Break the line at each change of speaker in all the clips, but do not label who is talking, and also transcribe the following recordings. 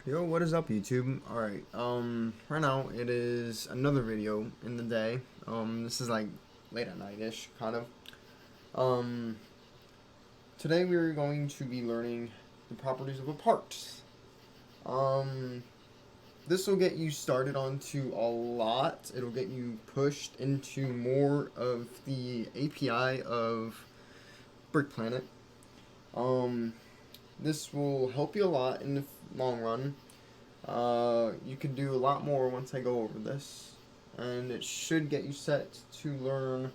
Yo, what is up, YouTube? Alright, right now it is another video in the day. This is like late at night-ish, kind of. Um, Today we're going to be learning the properties of a part. Um, this will get you started onto a lot. It'll get you pushed into more of the API of Brick Planet. This will help you a lot in the long run. You can do a lot more once I go over this, and it should get you set to learn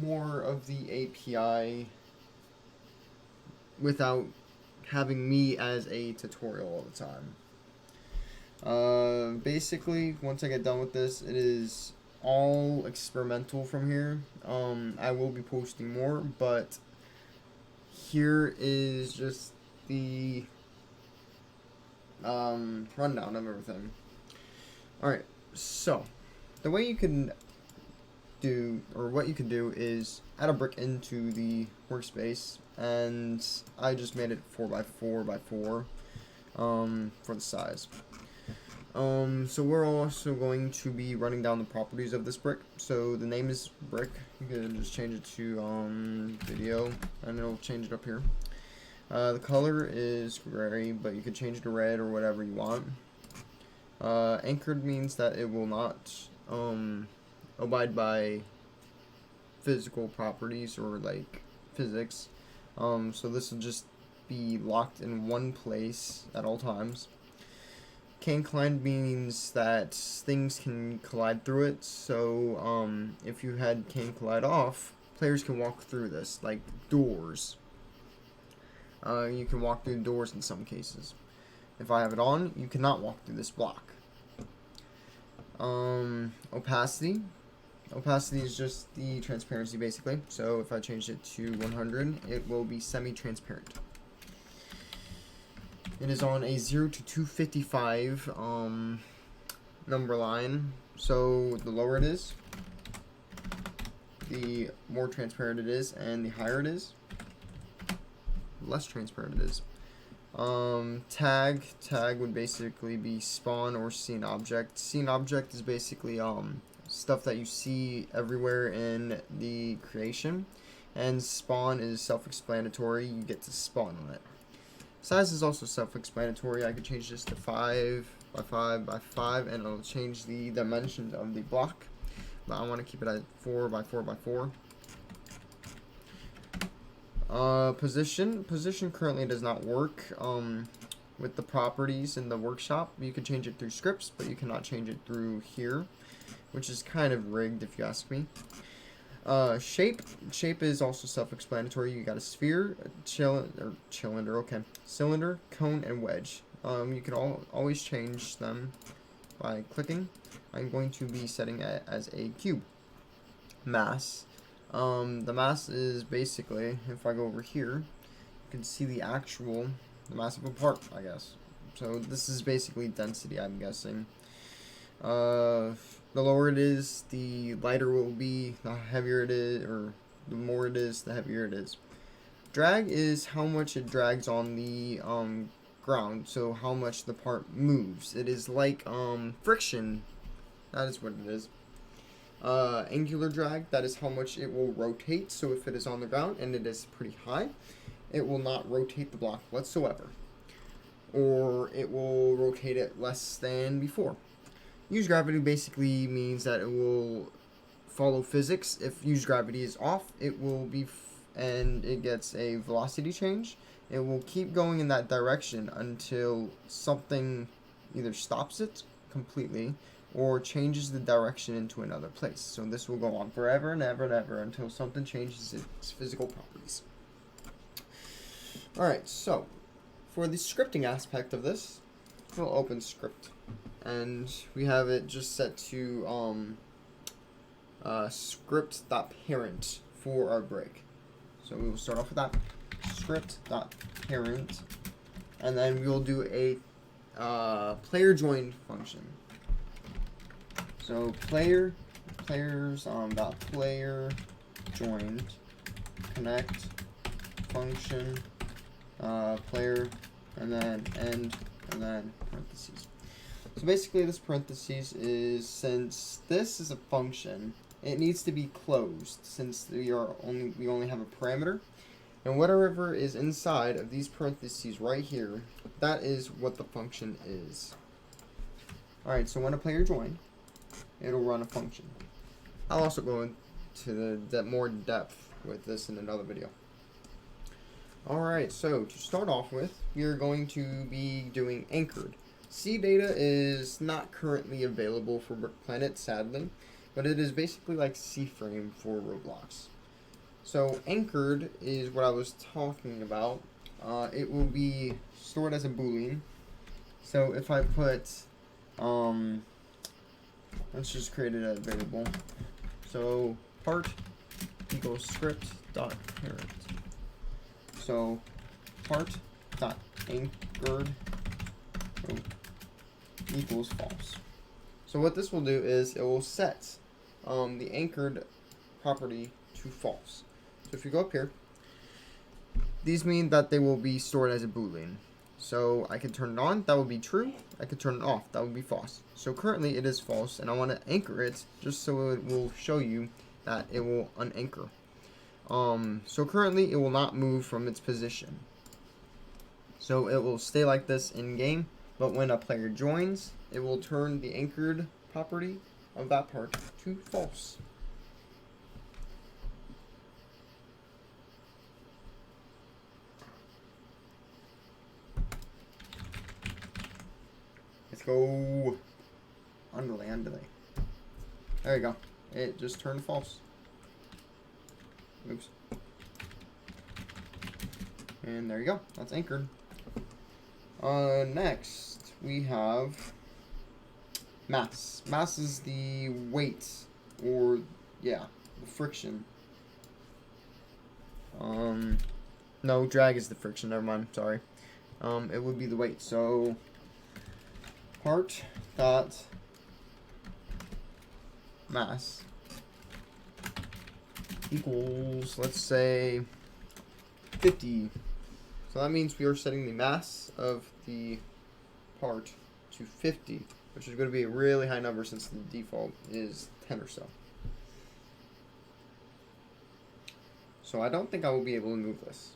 more of the API without having me as a tutorial all the time. Basically, once I get done with this, it is all experimental from here. I will be posting more, but here is just the rundown of everything. Alright, so the way you can do, or what you can do, is add a brick into the workspace, and I just made it 4x4x4 for the size. So we're also going to be running down the properties of this brick. So the name is brick. You can just change it to video, and it'll change it up here. The color is gray, but you could change it to red or whatever you want. Anchored means that it will not abide by physical properties or like physics. So this will just be locked in one place at all times. Can collide means that things can collide through it. So if you had can collide off, players can walk through this, like doors. You can walk through doors in some cases. If I have it on, you cannot walk through this block. Opacity. Opacity is just the transparency, basically. So if I change it to 100, it will be semi-transparent. It is on a 0 to 255 number line. So the lower it is, the more transparent it is, and the higher it is, less transparent it is. Tag would basically be spawn or scene object. Scene object is basically stuff that you see everywhere in the creation, and spawn is self-explanatory. You get to spawn on it. Size is also self-explanatory. I could change this to 5x5x5, and it'll change the dimensions of the block, but I want to keep it at 4x4x4. Position currently does not work with the properties in the workshop. You can change it through scripts, but you cannot change it through here, which is kind of rigged if you ask me. Shape is also self-explanatory. You got a sphere, a cylinder, okay, cylinder, cone, and wedge. You can always change them by clicking. I'm going to be setting it as a cube. Mass. The mass is basically, if I go over here, you can see the mass of a part, I guess. So this is basically density, I'm guessing. The lower it is, the lighter it will be, the heavier it is, or the more it is, the heavier it is. Drag is how much it drags on the ground, so how much the part moves. It is like friction, that is what it is. Angular drag, that is how much it will rotate. So if it is on the ground and it is pretty high, it will not rotate the block whatsoever, or it will rotate it less than before. Use gravity basically means that it will follow physics. If use gravity is off, it will be and it gets a velocity change. It will keep going in that direction until something either stops it completely or changes the direction into another place. So this will go on forever and ever and ever until something changes its physical properties. Alright, so for the scripting aspect of this, we'll open script. And we have it just set to script.parent for our break. So we will start off with that, script.parent, and then we will do a player join function. So players dot player joined connect function player, and then end and then parentheses. So basically this parentheses is, since this is a function, it needs to be closed since we only have a parameter. And whatever is inside of these parentheses right here, that is what the function is. Alright, so when a player joins, it'll run a function. I'll also go into more depth with this in another video. Alright, so to start off with, we're going to be doing anchored. C data is not currently available for Brick Planet, sadly, but it is basically like C-frame for Roblox. So anchored is what I was talking about. It will be stored as a boolean. So if I put, let's just create a variable. So part equals script dot parent. So part dot anchored equals false. So what this will do is it will set the anchored property to false. So if you go up here, these mean that they will be stored as a boolean. So I can turn it on, that would be true. I can turn it off, that would be false. So currently it is false, and I want to anchor it just so it will show you that it will unanchor. So currently it will not move from its position. So it will stay like this in game, but when a player joins, it will turn the anchored property of that part to false. Let's go. Underlay. There you go. It just turned false. Oops. And there you go. That's anchored. Next, we have mass. Mass is the weight, or, yeah, the friction. No, drag is the friction. Never mind. Sorry. It would be the weight. So part dot mass equals, let's say, 50. So that means we are setting the mass of the part to 50, which is going to be a really high number since the default is 10 or so. So I don't think I will be able to move this.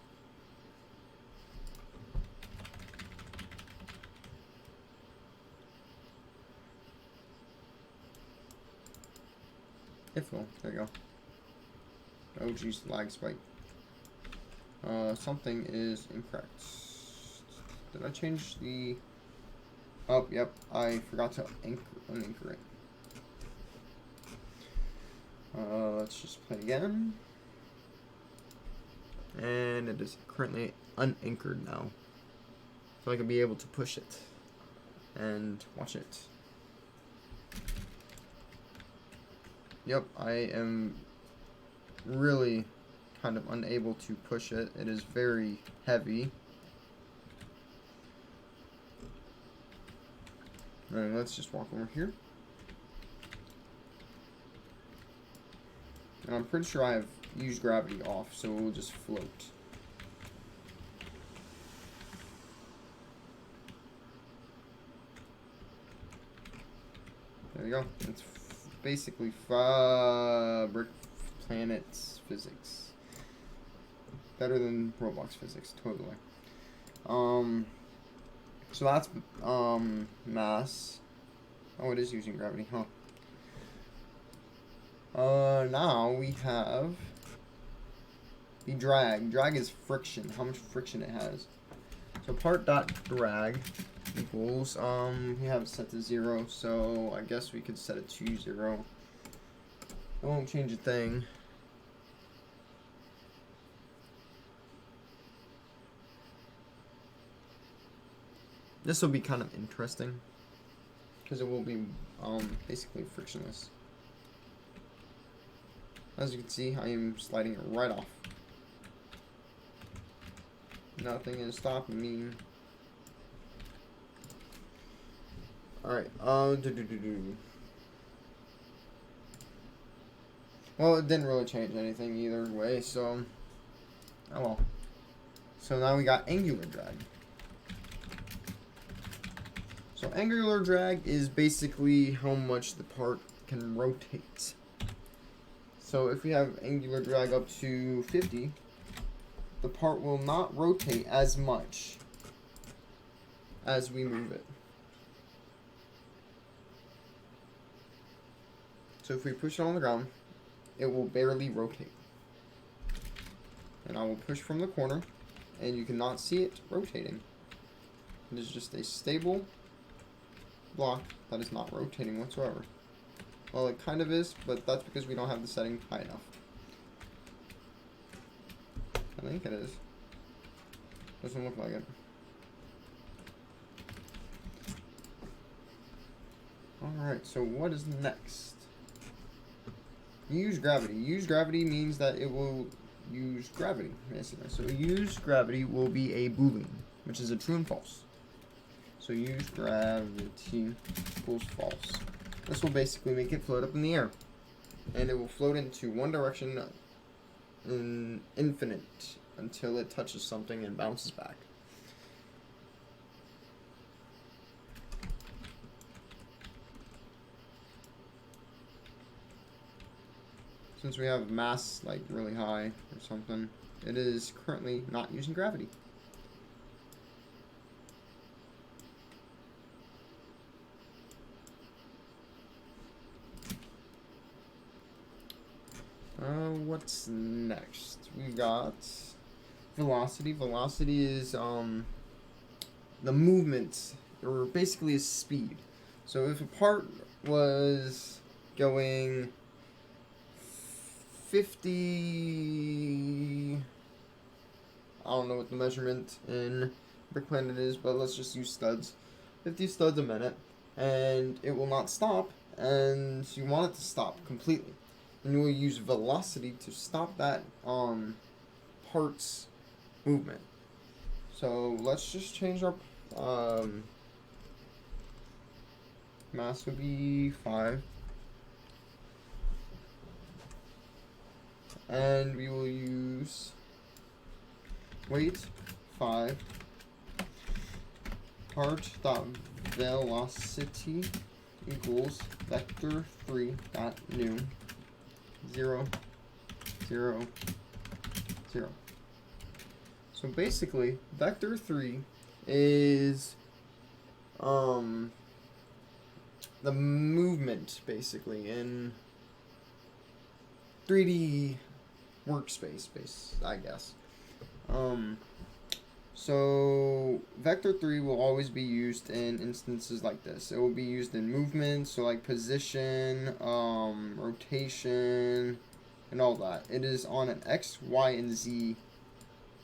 If well, there you go. Oh geez, lag spike. Something is incorrect. Did I change the... Oh, yep, I forgot to unanchor it. Let's just play again. And it is currently unanchored now. So I can be able to push it and watch it. Yep, I am really kind of unable to push it. It is very heavy. And let's just walk over here. And I'm pretty sure I have used gravity off, so it will just float. There you go. It's basically Brick Planet physics. Better than Roblox physics, totally. So that's mass. Oh, it is using gravity, huh? Now we have the drag. Drag is friction, how much friction it has. So part dot drag equals, we have it set to 0, so I guess we could set it to 0. It won't change a thing. This will be kind of interesting because it will be basically frictionless. As you can see, I am sliding it right off. Nothing is stopping me. Alright, well, it didn't really change anything either way, so oh well. So now we got angular drag. So angular drag is basically how much the part can rotate. So if we have angular drag up to 50, the part will not rotate as much as we move it. So if we push it on the ground, it will barely rotate. And I will push from the corner, and you cannot see it rotating. It is just a stable block that is not rotating whatsoever. Well, it kind of is, but that's because we don't have the setting high enough. I think it is. Doesn't look like it. Alright, so what is next? Use gravity. Use gravity means that it will use gravity, basically. So use gravity will be a boolean, which is a true and false. So use gravity equals false. This will basically make it float up in the air. And it will float into one direction in infinite until it touches something and bounces back. Since we have mass like really high or something, it is currently not using gravity. What's next? We got velocity. Velocity is the movement, or basically is speed. So if a part was going 50, I don't know what the measurement in Brick Planet is, but let's just use studs. 50 studs a minute, and it will not stop, and you want it to stop completely. And you will use velocity to stop that part's movement. So let's just change our mass would be 5. And we will use weight 5 part dot velocity equals vector 3 dot new 0 0 0. So basically vector 3 is the movement basically in 3D workspace I guess. So vector 3 will always be used in instances like this. It will be used in movement, so like position, rotation, and all that. It is on an X, Y, and Z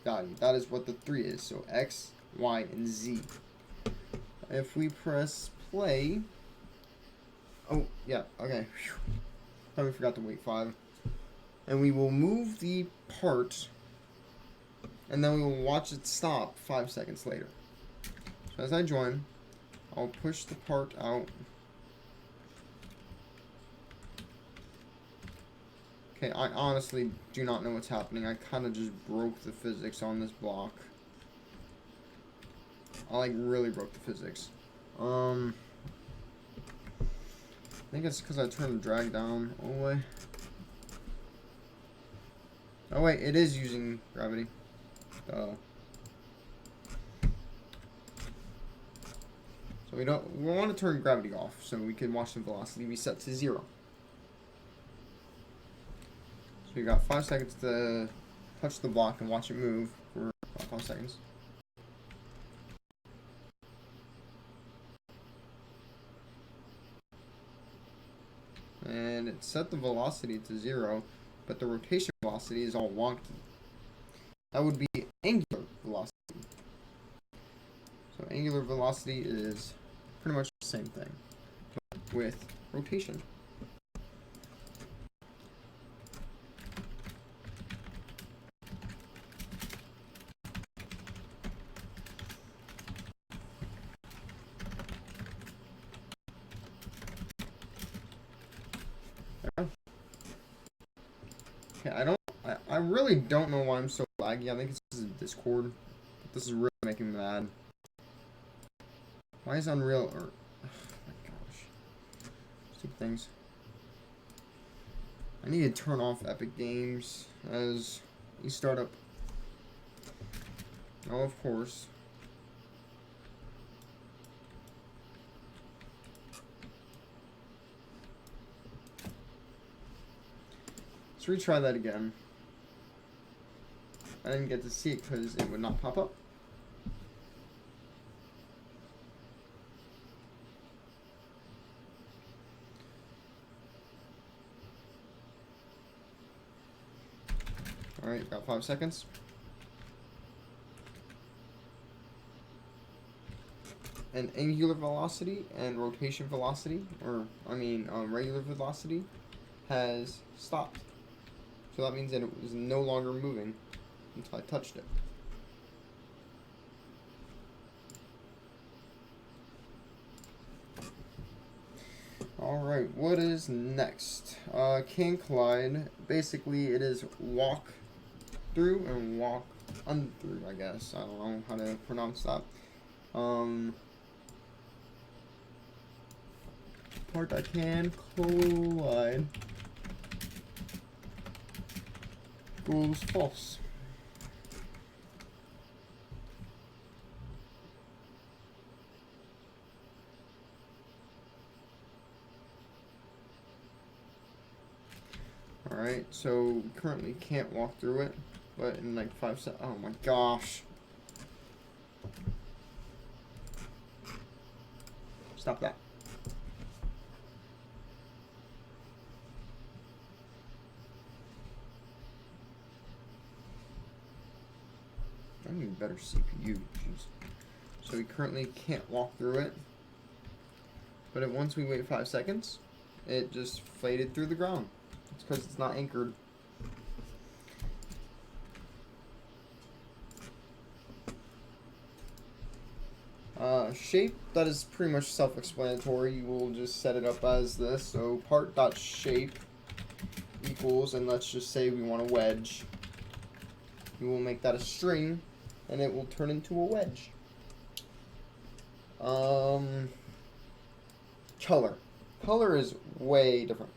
value. That is what the 3 is. So X, Y, and Z. If we press play, oh yeah, okay. We forgot to wait 5. And we will move the part, and then we will watch it stop 5 seconds later. So as I join, I'll push the part out. Okay, I honestly do not know what's happening. I kind of just broke the physics on this block. I like really broke the physics. I think it's because I turned the drag down all the way. Oh wait, it is using gravity. So we want to turn gravity off so we can watch the velocity be set to 0. So you got 5 seconds to touch the block and watch it move for about 5 seconds. And it set the velocity to 0, but the rotation velocity is all wonky. That would be angular velocity. So angular velocity is pretty much the same thing, but with rotation. Okay, I really don't know why I'm so laggy. I think it's Discord. This is really making me mad. Why is Unreal or oh my gosh. Stupid things. I need to turn off Epic Games as you start up. Oh, of course. Let's retry that again. I didn't get to see it because it would not pop up. Alright, got 5 seconds. And angular velocity and rotation velocity, or I mean regular velocity, has stopped. So that means that it was no longer moving until I touched it. Alright, what is next? Can collide. Basically, it is walk through and walk unthrough, I guess. I don't know how to pronounce that. Part that can collide equals false. Alright, so we currently can't walk through it, but in like 5 seconds. Oh my gosh. Stop that. I need a better CPU. Jeez. So we currently can't walk through it, but once we wait 5 seconds, it just faded through the ground. It's because it's not anchored. Shape, that is pretty much self-explanatory. You will just set it up as this. So part.shape equals, and let's just say we want a wedge. We will make that a string, and it will turn into a wedge. Color. Color is way different.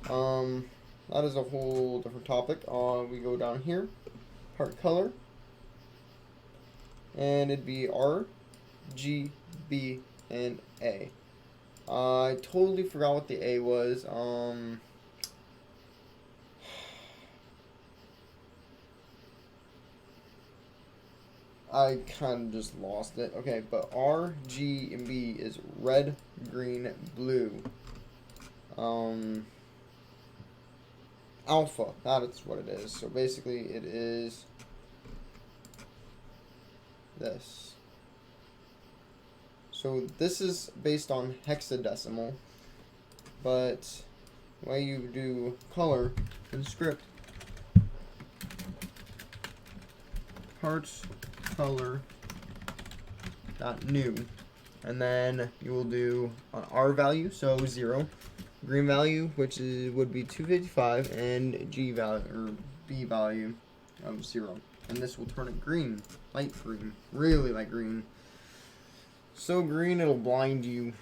That is a whole different topic. We go down here, part color, and it'd be R, G, B, and A. I totally forgot what the A was. I kind of just lost it. Okay, but R, G, and B is red, green, blue. Alpha, that is what it is. So basically it is this. So this is based on hexadecimal, but the way you do color in script, parts color dot new, and then you will do an R value, so 0, green value, which would be 255, and G value or B value of 0, and this will turn it green, light green, really light green, so green it'll blind you.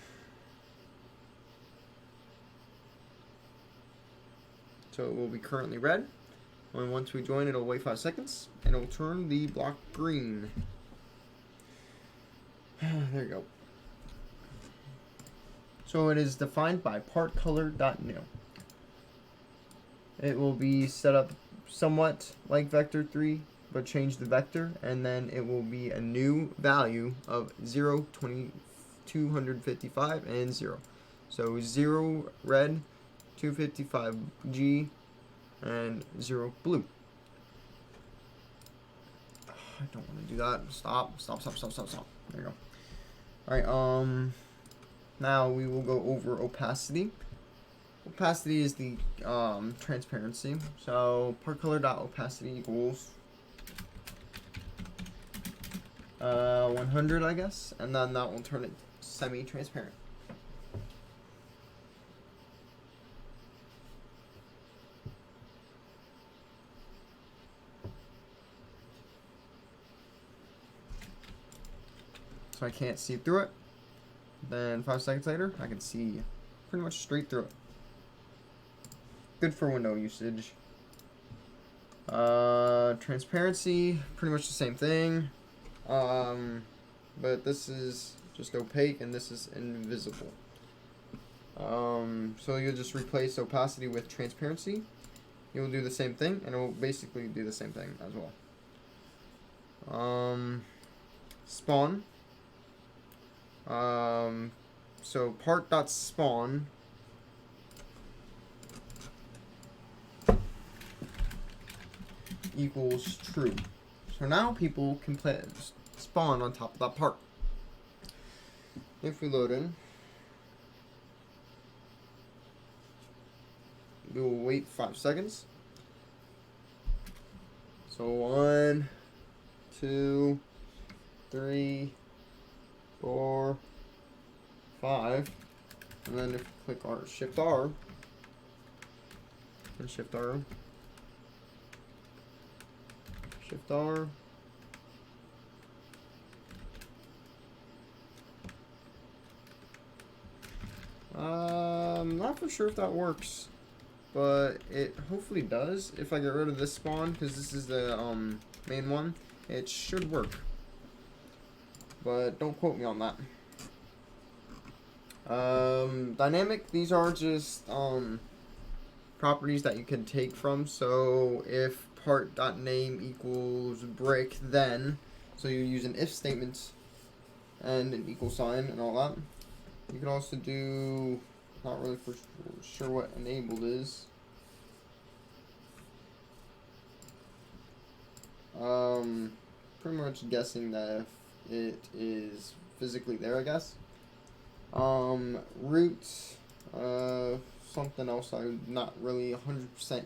So it will be currently red. And once we join, it'll wait 5 seconds, and it'll turn the block green. There you go. So it is defined by partColor.new. It will be set up somewhat like vector3, but change the vector, and then it will be a new value of 0, 20, 255, and 0. So 0 red, 255 G, and 0 blue. I don't want to do that. Stop. There you go. Alright, now we will go over opacity. Opacity is the transparency. So partColor.opacity equals 100, I guess, and then that will turn it semi-transparent. So I can't see through it. Then 5 seconds later, I can see pretty much straight through it. Good for window usage. Transparency, pretty much the same thing. But this is just opaque and this is invisible. So you'll just replace opacity with transparency. You'll do the same thing, and it will basically do the same thing as well. Spawn. So part.spawn equals true. So now people can spawn on top of that part. If we load in, we will wait 5 seconds. So 1, 2, 3, 4, 5, and then if we click our Shift R and Shift R, Shift R, I'm not for sure if that works, but it hopefully does. If I get rid of this spawn, because this is the main one, it should work. But don't quote me on that. Dynamic, these are just properties that you can take from. So if part.name equals brick, then, so you use an if statement and an equal sign and all that. You can also do, not really for sure what enabled is. Pretty much guessing that if it is physically there, I guess. Root, something else I'm not really 100%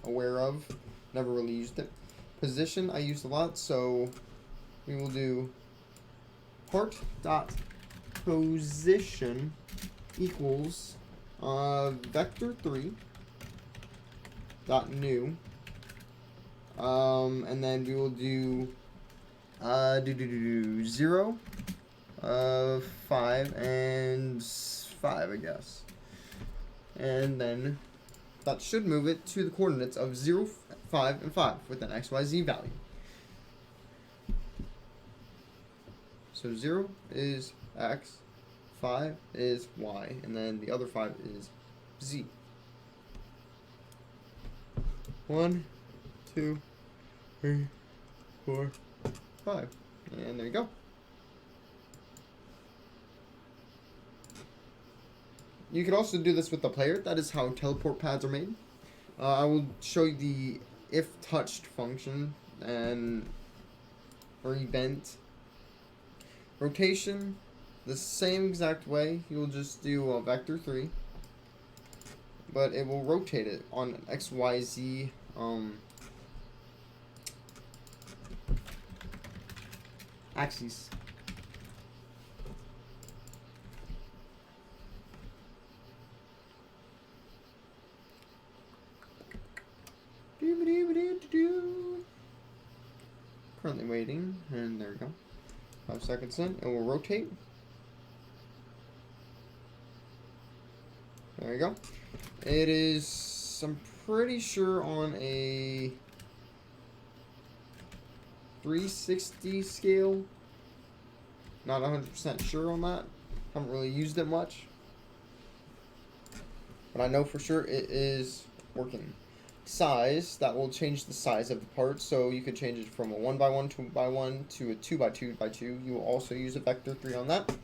aware of. Never really used it. Position I used a lot, so we will do part.position equals vector3 dot new, and then we will do 0, 5, and 5, I guess, and then that should move it to the coordinates of 0, 5, and 5 with an XYZ value. So 0 is X, 5 is Y, and then the other 5 is Z. 1, 2, 3, 4, 5. And there you go. You could also do this with the player. That is how teleport pads are made. I will show you the if touched function and or event. Rotation, the same exact way. You'll just do vector3, but it will rotate it on an XYZ axis. Currently waiting, and there we go. 5 seconds in, it will rotate. There you go. It is, I'm pretty sure, on a 360 scale. Not 100% sure on that. Haven't really used it much. But I know for sure it is working. Size, that will change the size of the part, so you could change it from a 1x1, 2x1 to a 2x2x2. You will also use a vector3 on that.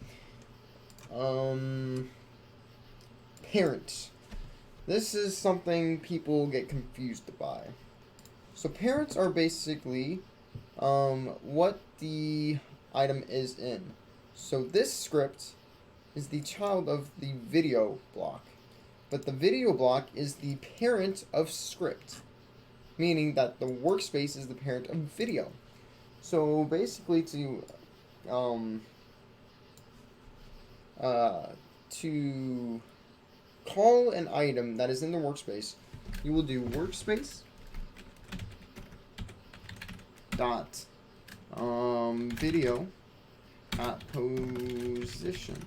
Parents. This is something people get confused by. So parents are basically what the item is in. So this script is the child of the video block. But the video block is the parent of script, meaning that the workspace is the parent of video. So basically, to call an item that is in the workspace, you will do workspace dot video at position.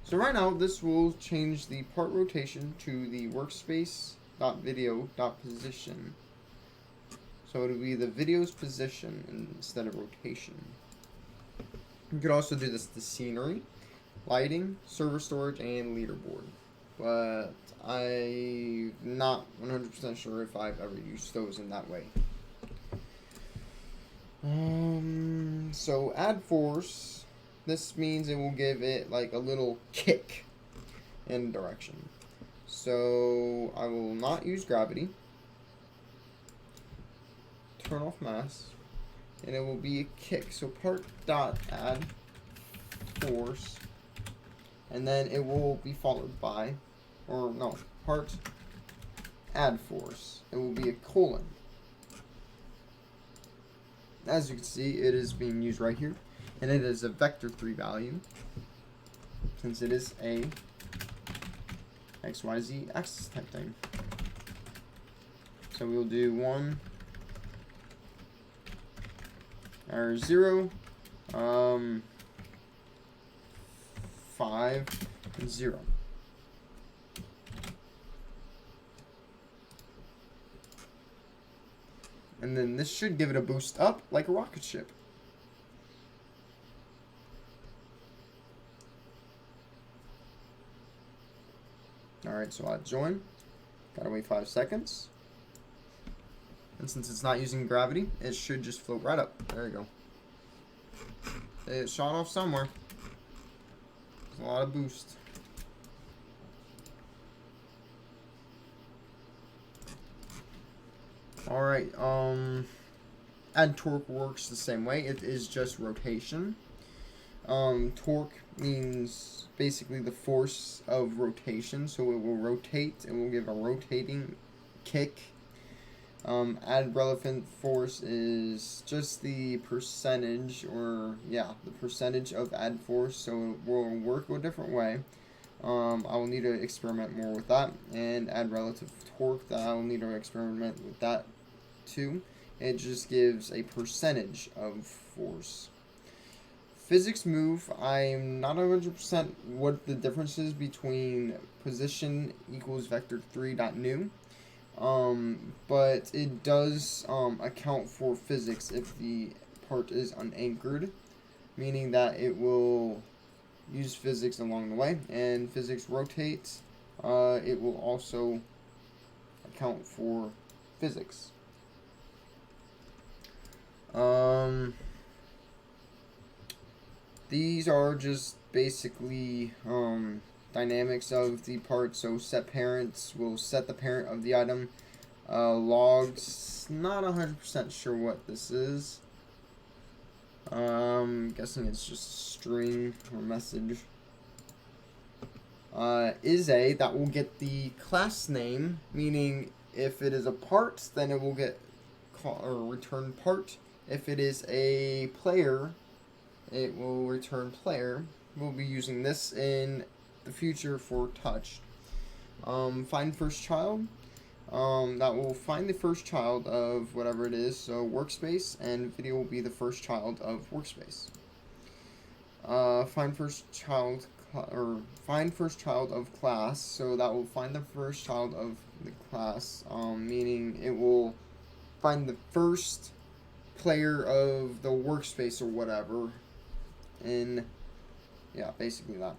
So right now, this will change the part rotation to the workspace.video.position. So it'll be the video's position instead of rotation. You could also do this to scenery, lighting, server storage, and leaderboard. But I'm not 100% sure if I've ever used those in that way. So add force. This means it will give it like a little kick in direction. So I will not use gravity. Turn off mass. And it will be a kick. So part dot add force. And then it will be followed by, or no, part add force. It will be a colon. As you can see, it is being used right here. And it is a vector 3 value, since it is a XYZ axis type thing. So we'll do 1 or 0, 5, and 0. And then this should give it a boost up like a rocket ship. Alright, so I'll join. Gotta wait 5 seconds. And since it's not using gravity, it should just float right up. There you go. It shot off somewhere. There's a lot of boost. Alright, add torque works the same way. It is just rotation. Torque means basically the force of rotation, so it will rotate. It will give a rotating kick. Add relevant force is just the percentage, or yeah, the percentage of add force, so it will work a different way. I will need to experiment more with that. And add relative torque, that I will need to experiment with that too. It just gives a percentage of force. Physics move, I'm not 100% what the difference is between position equals vector 3.new. But it does account for physics if the part is unanchored, meaning that it will use physics along the way. And physics rotates, it will also account for physics. These are just basically dynamics of the part. So set parents will set the parent of the item. Logs, not 100% sure what this is. Guessing it's just a string or message. Is a, that will get the class name, meaning if it is a part, then it will get return part. If it is a player, it will return player. We'll be using this in the future for touch. Find first child. That will find the first child of whatever it is. So workspace, and video will be the first child of workspace. Find first child of class. So that will find the first child of the class. Meaning it will find the first player of the workspace or whatever. And yeah, basically that.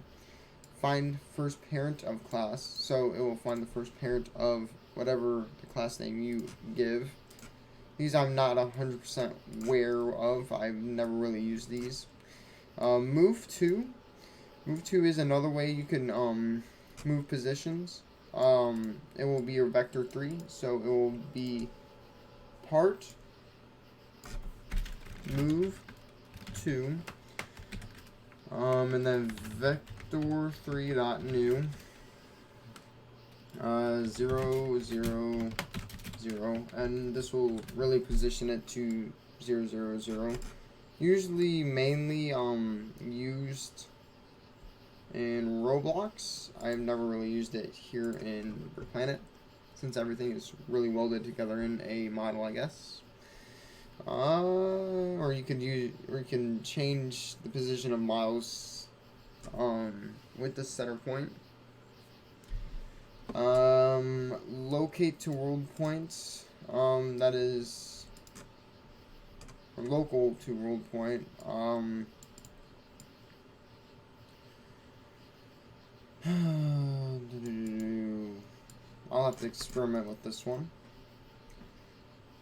Find first parent of class, so it will find the first parent of whatever the class name you give. These I'm not 100% aware of. I've never really used these. Move to is another way you can move positions. It will be your vector 3, so it will be part move to, and then vector 3.new 0, 0, 0, and this will really position it to 0, 0, 0. Usually mainly used in Roblox. I've never really used it here in Brick Planet, since everything is really welded together in a model, I guess. Or you can change the position of mouse with the center point. Locate to world points. That is local to world point. I'll have to experiment with this one.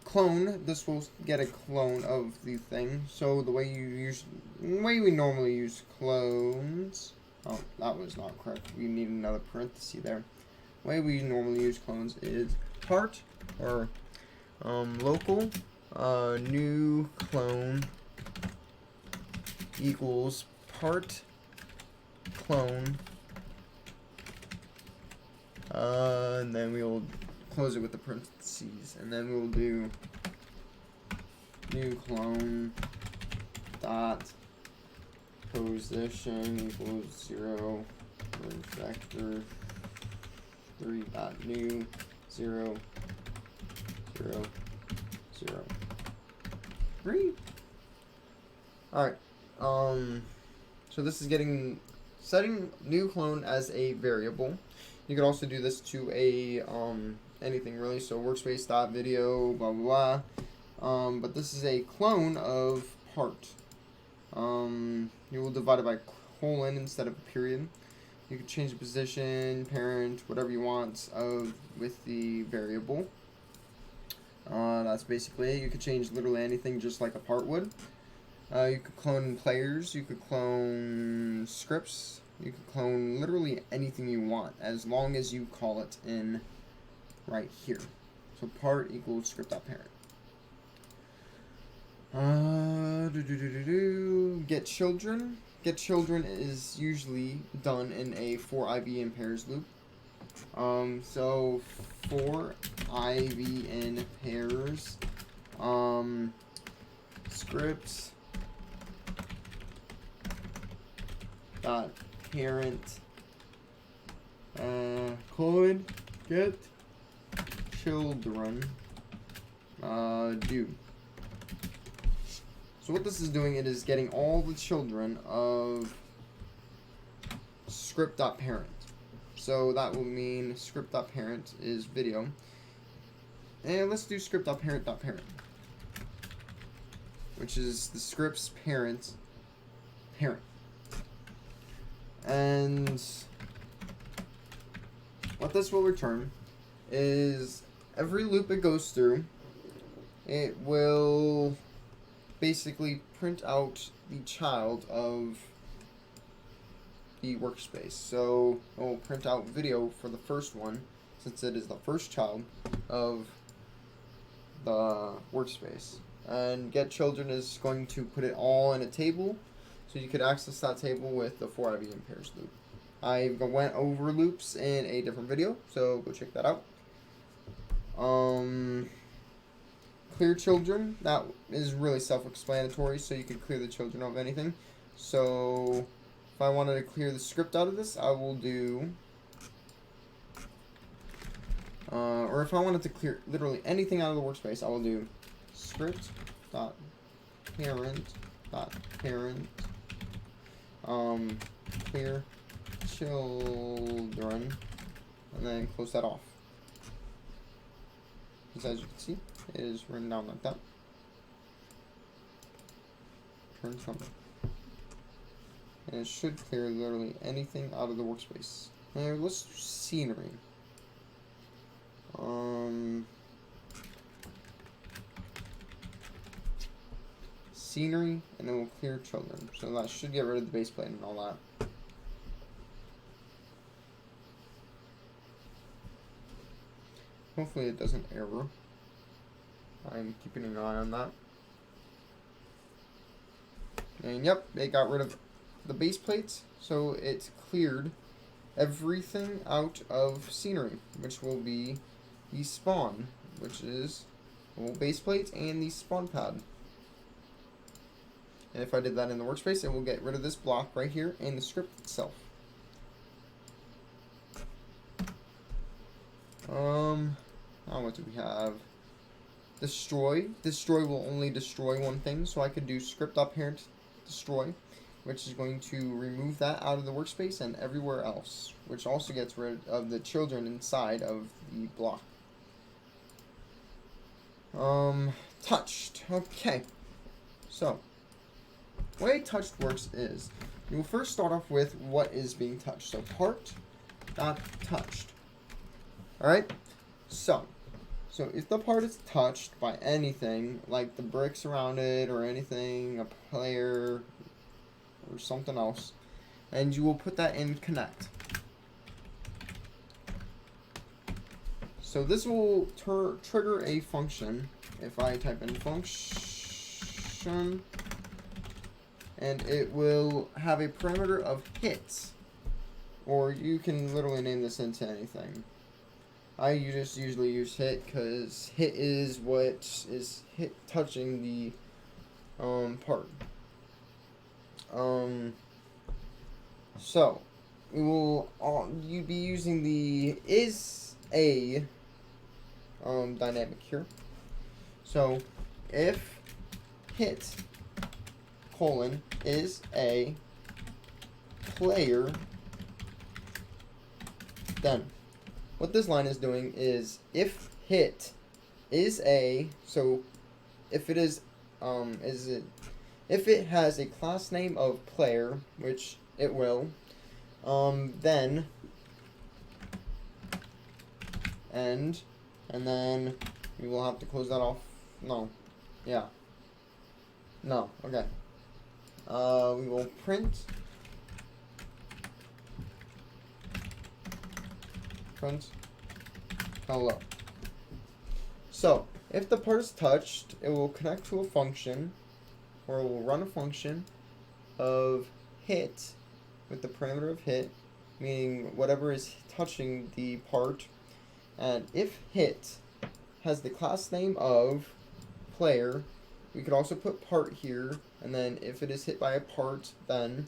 Clone. This will get a clone of the thing. So the way we normally use clones. Oh, that was not correct. We need another parenthesis there. The way we normally use clones is part or local new clone equals part clone. And then we will close it with the parentheses, and then we will do new clone dot position equals 0 vector 3 dot new 0 0 0 3. Alright, so this is setting new clone as a variable. You could also do this to a anything really, so workspace.video blah blah blah. But this is a clone of part. You will divide it by colon instead of a period. You can change the position, parent, whatever you want with the variable. That's basically it. You could change literally anything just like a part would. You could clone players, you could clone scripts, you could clone literally anything you want as long as you call it in right here. So part equals script.parent. Get children. Get children is usually done in a for IV in pairs loop. So for IV in pairs, scripts dot parent colon get children do. So what this is doing, it is getting all the children of script.parent. So that will mean script.parent is video. And let's do script.parent.parent, which is the script's parent. And what this will return is every loop it goes through, it will basically print out the child of the workspace. So it will print out video for the first one, since it is the first child of the workspace. And get children is going to put it all in a table, so you could access that table with the for IV in pairs loop. I went over loops in a different video, so go check that out. Clear children, that is really self-explanatory, so you can clear the children of anything. So if I wanted to clear the script out of this, I will do, or if I wanted to clear literally anything out of the workspace, I will do script.parent.parent clear children, and then close that off. Because as you can see, it is written down like that. Turn something. And it should clear literally anything out of the workspace. Now let's do scenery. Scenery, and then we'll clear children. So that should get rid of the base plate and all that. Hopefully it doesn't error. I'm keeping an eye on that. And yep, it got rid of the base plates, so it cleared everything out of scenery, which will be the spawn, which is the whole base plate and the spawn pad. And if I did that in the workspace, it will get rid of this block right here and the script itself. Now what do we have? destroy. Destroy will only destroy one thing, so I could do script up parent destroy, which is going to remove that out of the workspace and everywhere else, which also gets rid of the children inside of the block. Touched. Okay. So, the way touched works is you will first start off with what is being touched. So part dot touched. Alright? So if the part is touched by anything, like the bricks around it or anything, a player or something else, and you will put that in connect. So this will trigger a function. If I type in function, and it will have a parameter of hit, or you can literally name this into anything. I just usually use hit because hit is what is touching the part. So we will you'd be using the is a dynamic here. So if hit colon is a player, then what this line is doing is if hit is a, so if it is if it has a class name of player, which it will, then end, and then we will have to close that off. No, yeah, no, okay. We will print hello. So if the part is touched, it will connect to a function, or it will run a function of hit with the parameter of hit, meaning whatever is touching the part. And if hit has the class name of player, we could also put part here, and then if it is hit by a part, then,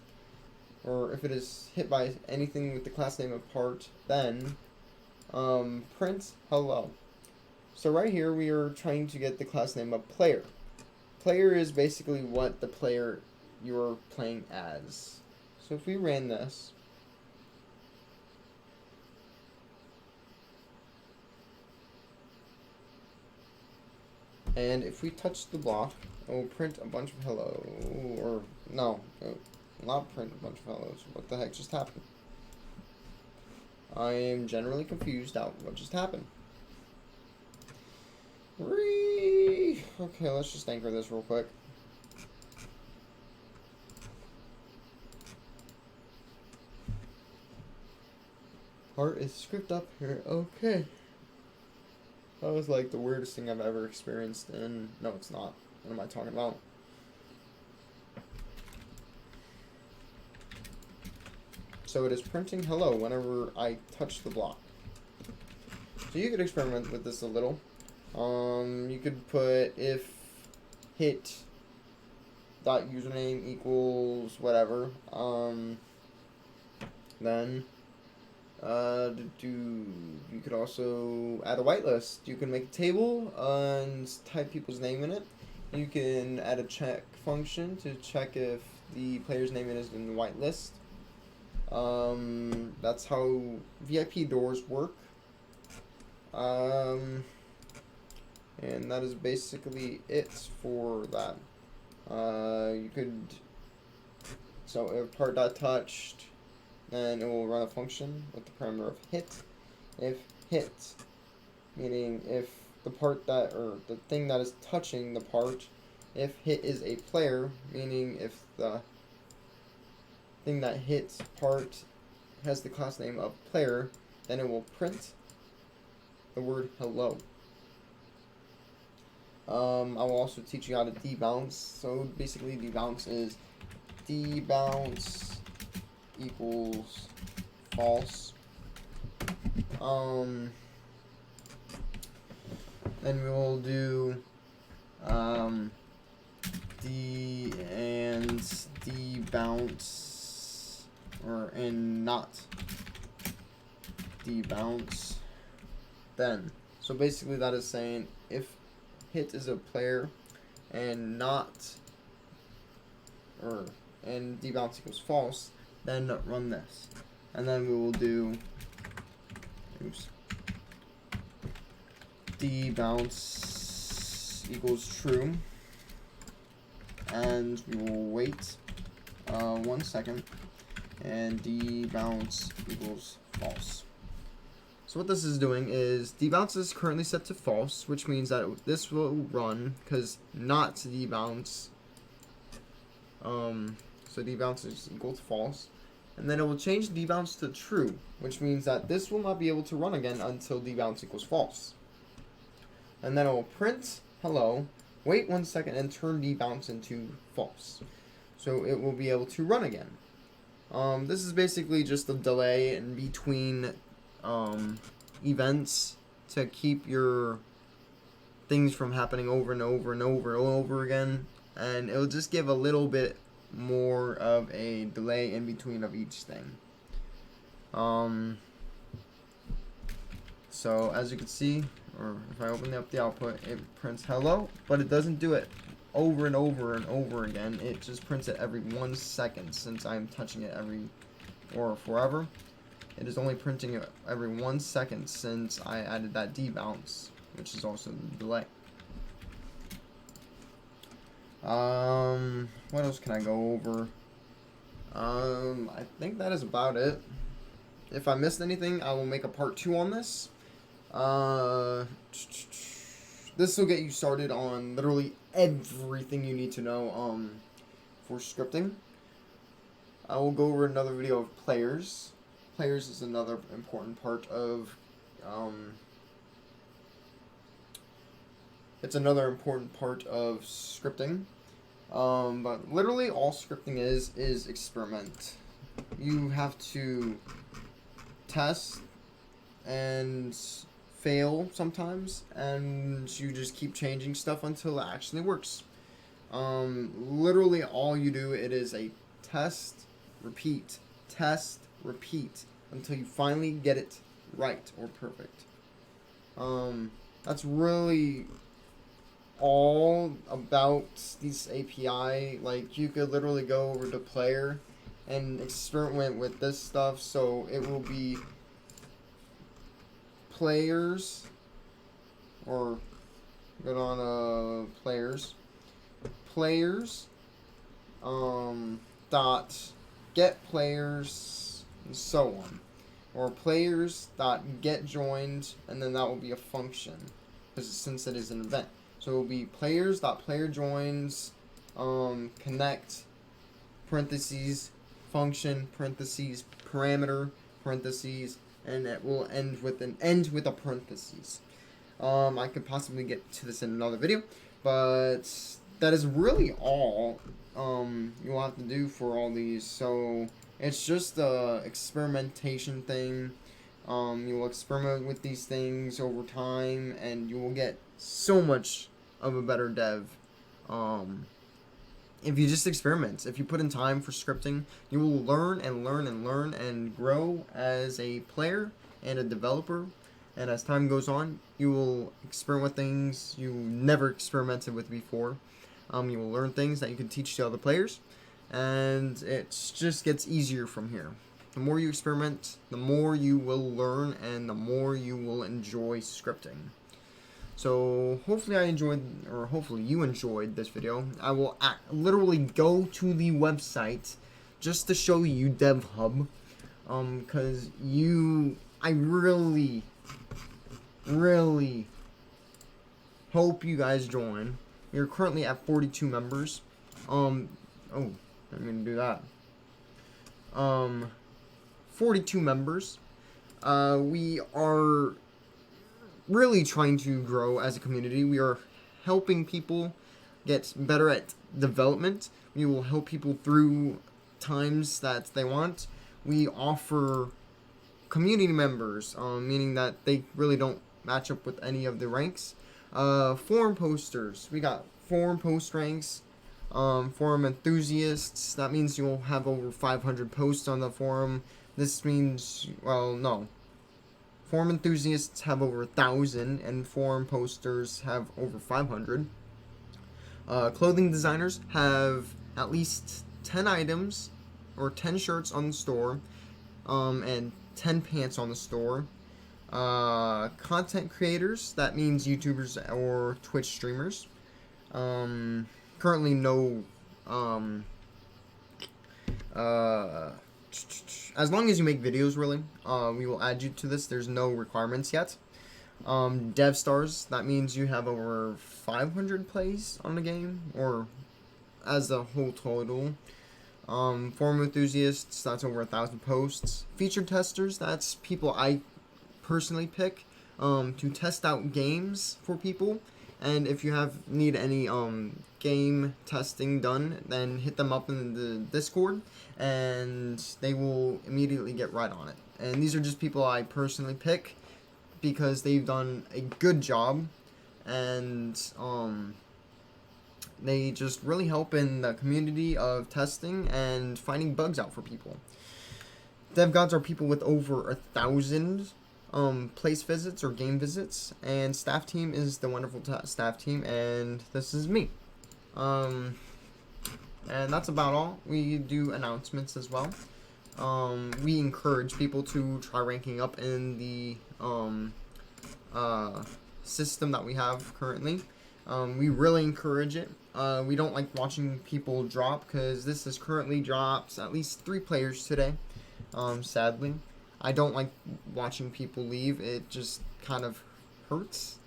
or if it is hit by anything with the class name of part, then print hello. So right here we are trying to get the class name of player. Player is basically what the player you're playing as. So if we ran this, and if we touch the block, it will print a bunch of hello, or no, it will not print a bunch of hellos. What the heck just happened? I am generally confused out what just happened. Okay, let's just anchor this real quick. Part is script up here. Okay. That was like the weirdest thing I've ever experienced in... No, it's not. What am I talking about? So it is printing hello whenever I touch the block. So you could experiment with this a little. You could put if hit dot username equals whatever. Then you could also add a whitelist. You can make a table and type people's name in it. You can add a check function to check if the player's name is in the whitelist. That's how VIP doors work. And that is basically it for that. You could, so if part.touched, then it will run a function with the parameter of hit. If hit, meaning if the part that, or the thing that is touching the part, if hit is a player, meaning if the thing that hits part has the class name of player, then it will print the word hello. I will also teach you how to debounce. So basically debounce is debounce equals false. Then we will do debounce, or and not debounce then. So basically that is saying if hit is a player and and debounce equals false, then run this. And then we will do debounce equals true, and we will wait 1 second, and debounce equals false. So what this is doing is debounce is currently set to false, which means that this will run because not debounce. So debounce is equal to false, and then it will change debounce to true, which means that this will not be able to run again until debounce equals false. And then it will print hello, wait 1 second, and turn debounce into false. So it will be able to run again. This is basically just a delay in between events to keep your things from happening over and over and over and over again, and it'll just give a little bit more of a delay in between of each thing. So as you can see, or if I open up the output, it prints hello, but it doesn't do it over and over and over again. It just prints it every 1 second, since I'm touching it forever. It is only printing it every 1 second since I added that debounce, which is also the delay. What else can I go over? I think that is about it. If I missed anything, I will make a part 2 on this. This will get you started on literally everything you need to know for scripting. I will go over another video of players. Players is another important part of it's another important part of scripting. But literally all scripting is experiment. You have to test and fail sometimes, and you just keep changing stuff until it actually works. Literally all you do, it is a test, repeat, until you finally get it right or perfect. That's really all about these API. Like, you could literally go over to player and experiment with this stuff. So it will be players, or go on players dot get players and so on, or players dot get joined, and then that will be a function, because since it is an event. So it will be players dot player joins connect parentheses function parentheses parameter parentheses, and it will end with a parentheses. I could possibly get to this in another video, but that is really all you will have to do for all these. So it's just a experimentation thing. You will experiment with these things over time, and you will get so much of a better dev. If you just experiment, if you put in time for scripting, you will learn and learn and learn and grow as a player and a developer. And as time goes on, you will experiment with things you never experimented with before. You will learn things that you can teach to other players, and it just gets easier from here. The more you experiment, the more you will learn, and the more you will enjoy scripting. So hopefully you enjoyed this video. I will literally go to the website just to show you DevHub, because I really hope you guys join. We're currently at 42 members. I'm gonna do that. 42 members. We are really trying to grow as a community. We are helping people get better at development. We will help people through times that they want. We offer community members, meaning that they really don't match up with any of the ranks. Forum posters. We got forum post ranks. Forum enthusiasts. That means you'll have over 500 posts on the forum. This means, well, no. Forum enthusiasts have over 1,000, and forum posters have over 500. Clothing designers have at least 10 items or 10 shirts on the store, and 10 pants on the store. Content creators, that means YouTubers or Twitch streamers. Currently no, as long as you make videos, really, we will add you to this. There's no requirements yet. Dev stars, that means you have over 500 plays on the game, or as a whole total. Forum enthusiasts, that's over 1,000 posts. Feature testers, that's people I personally pick to test out games for people. And if you need any game testing done, then hit them up in the Discord, and they will immediately get right on it. And these are just people I personally pick because they've done a good job, and they just really help in the community of testing and finding bugs out for people. Dev gods are people with over 1,000 place visits or game visits, and staff team is the wonderful staff team, and this is me. And that's about all. We do announcements as well. We encourage people to try ranking up in the system that we have currently. We really encourage it. We don't like watching people drop, because this has currently dropped at least 3 players today, sadly. I don't like watching people leave. It just kind of hurts.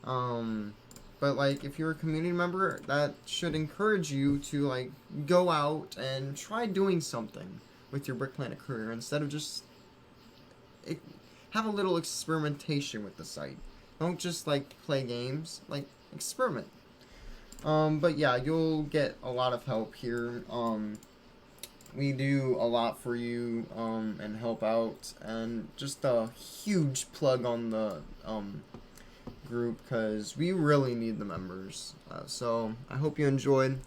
But like, if you're a community member, that should encourage you to like go out and try doing something with your Brick Planet career instead of just have a little experimentation with the site. Don't just like play games, like experiment. But yeah, you'll get a lot of help here. We do a lot for you and help out, and just a huge plug on the group, because we really need the members. So I hope you enjoyed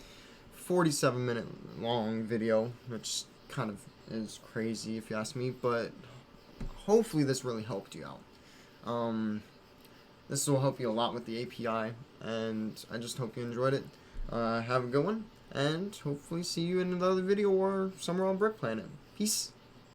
47-minute long video, which kind of is crazy if you ask me, but hopefully this really helped you out. This will help you a lot with the API, and I just hope you enjoyed it. Have a good one, and hopefully see you in another video or somewhere on Brick Planet. Peace.